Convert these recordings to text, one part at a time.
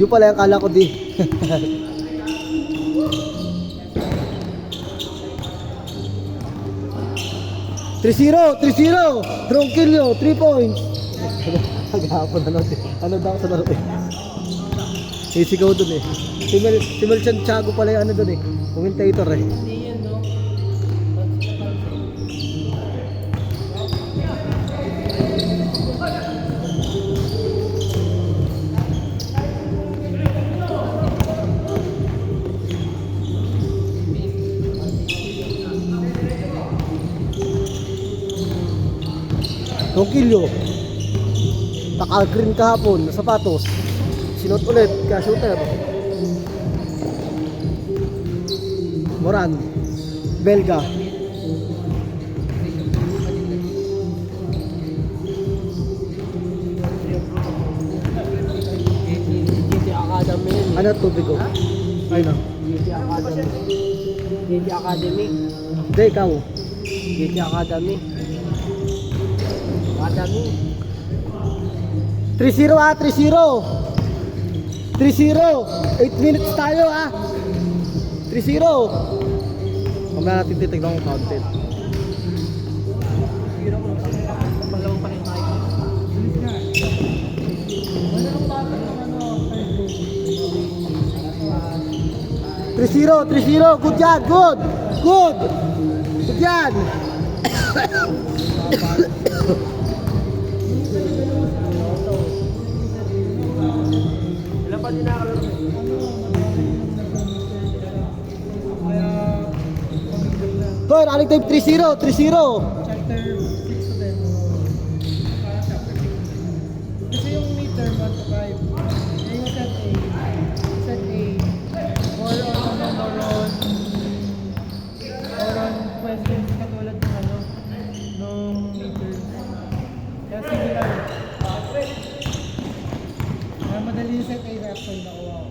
Yung pala yung kala ko di. 3-0, 3-0. Drone kill yo, 3 points. Maghapon ano daw sa laro eh. Isigaw dun eh. Si Mel Santiago pala yung ano dun eh. Commentator eh. Tongkilyo naka-green kahapon na sapatos, sinot ulit kaya shooter. Moran Belga GT Academy. ano tubig ko? Ay na GT Academy. GT Academy. hindi ikaw GT Academy. Academy. 3-0 ah, 3-0 3-0 8 minutes tayo ah 3-0 mamaya natin titignan kung counted. Malawang pa rin tayo. 3-0 good yan, good yan. Ilan pa din nakalaro? Go, running time 3-0 Chapter 6 to 10. Kasi yung midterm 1 to 5. Yung set A. Set A. Or on questions katulad ng ano, nung midterm. Kaya similar. Kaya madali yung set A reaction na kuha ko.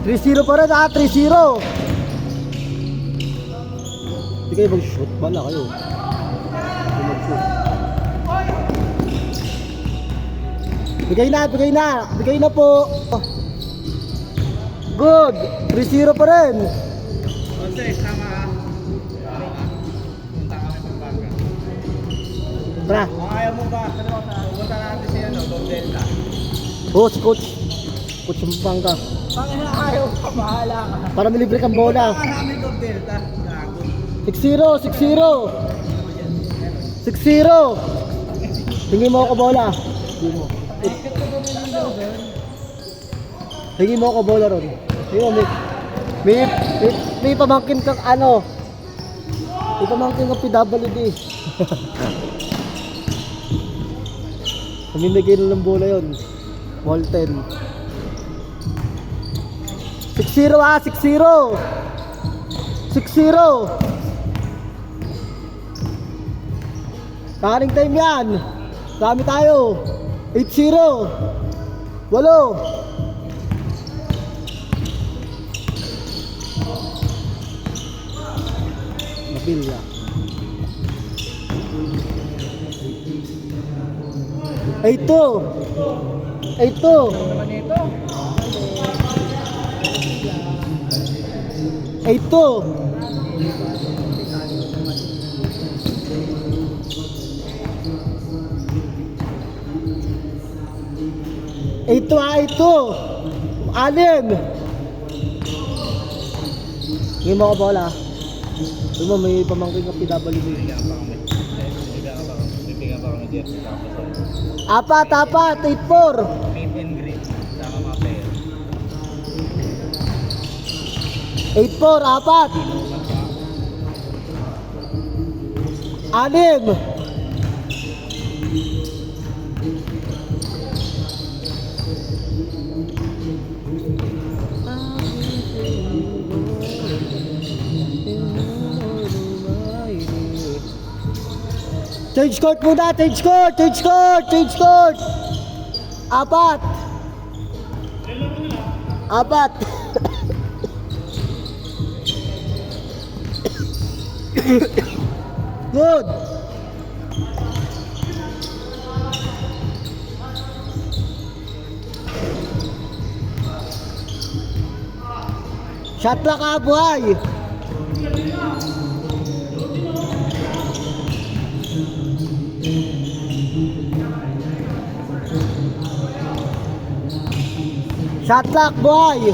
$3-0 pa rin ah, 3-0. Hindi kayo mag-shoot, bala kayo. Hindi mag-shoot. Bigay na po. Good, 3-0 pa rin. Jose, tama ha. Punta kami Pampanga. Tara. Kung ayaw mo ba, pupunta natin si Bob Delta. Oh, si Coach Pampanga. Pangina ayaw ka, bahala ka. Para malibre kang bola. Namin Bob Delta. Gago. 6-0. Tingin mo ako bola. Tingin mo ako bola ron. Tingin mo, may pamangkin kang ano. May pamangkin kang PWD. Pamimigay na ng bola yun. Molten. 6-0 ah, 6-0. Running time yan. Dami tayo. 8-0. 8. Napilya. 8-2. 8-2. Naman ito. 8-2. Ito. Anim. Hindi mo ako bola. Hindi mo may pamangkin ka PWD. Bibigyan pa kami dito. 4. 8-4. Pink and green. Sama mga player. 8-4. 4. 6. Change court muna, change court. 4. 4. Good. Shot clock ha, buhay. Shot clock, buhay.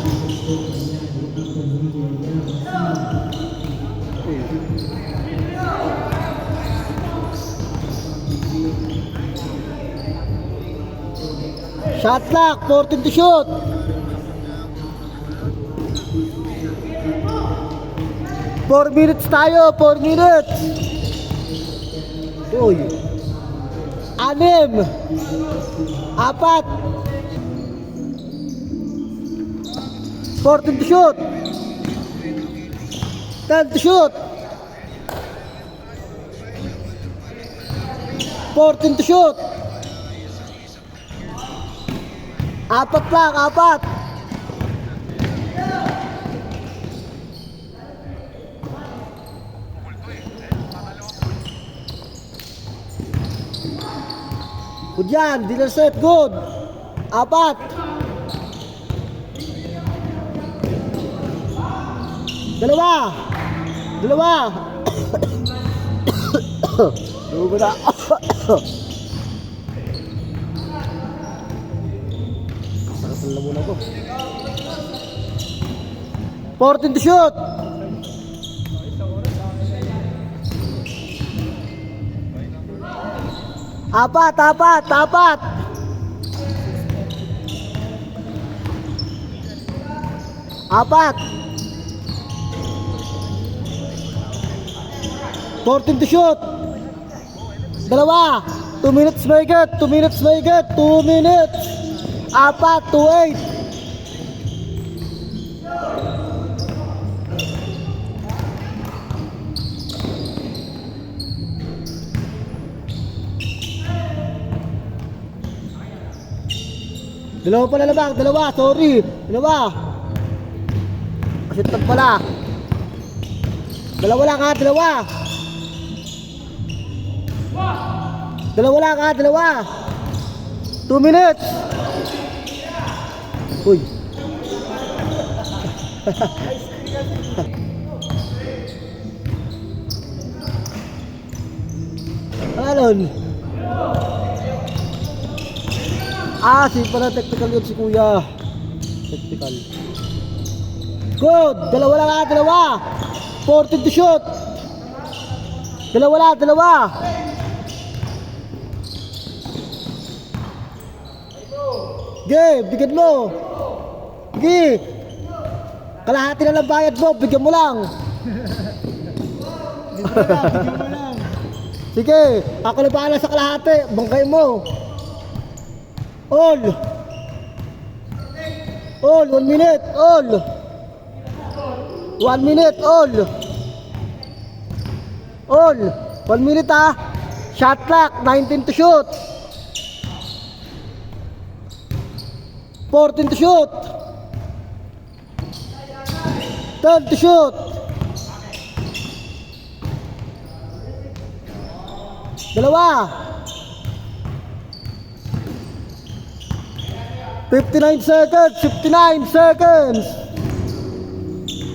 Shot clock, 14 to shoot. Four minutes tayo, 4 minutes. Uy. 6. 4. 14 to shoot. 10 to shoot. 14 to shoot. 4 lang, 4. Good yan, dinner set, good. 4. Dalawa. Dalawa na. Sarapin lang muna ko. 14 to shoot. 4. 14 to shoot. Dalawa. 2 minutes may get. 2 minutes may get. 2 minutes. 4 to 8. Dalawa pala labang. Dalawa. Sorry. Dalawa. Kasi tag pala. Dalawa lang ha. Dalawa. Dalawa lang ha. Dalawa. 2 minutes. Uy. Anon. Si pala technical yun si kuya. Technical. Good. Dalawa lang ha. Dalawa. 14 to shoot. Dalawa lang. Dalawa. Sige, bigyan mo. Sige. Kalahati na lang bayad mo, bigyan mo lang. Bigyan mo lang. Sige, ako na bahala sa kalahati. Bangkay mo. All. 1 minute. All. 1 minute. All. 1 minute ha. Shot clock, 19 to shoot. 14 to shoot. 10 to shoot. Dalawa. 59 seconds. 59 seconds.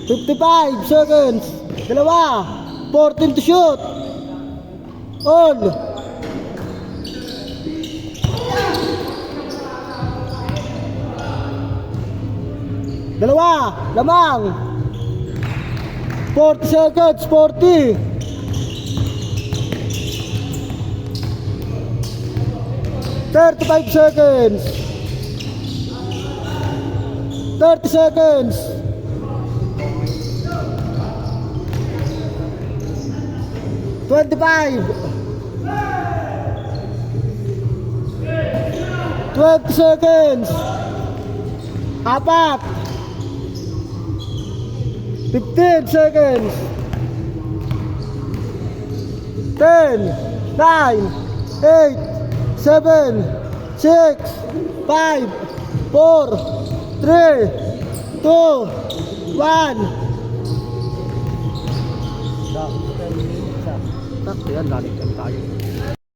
55 seconds. Dalawa. 14 to shoot. All. Dalawa, lamang. 40 seconds, 40. 35 seconds. 30 seconds. 25. 20 seconds. 4. 15 seconds. 10, 9, 8, 7, 6, 5, 4, 3, 2, 1. Sa 20 minutes ah. Sakto yan, lalig tayo.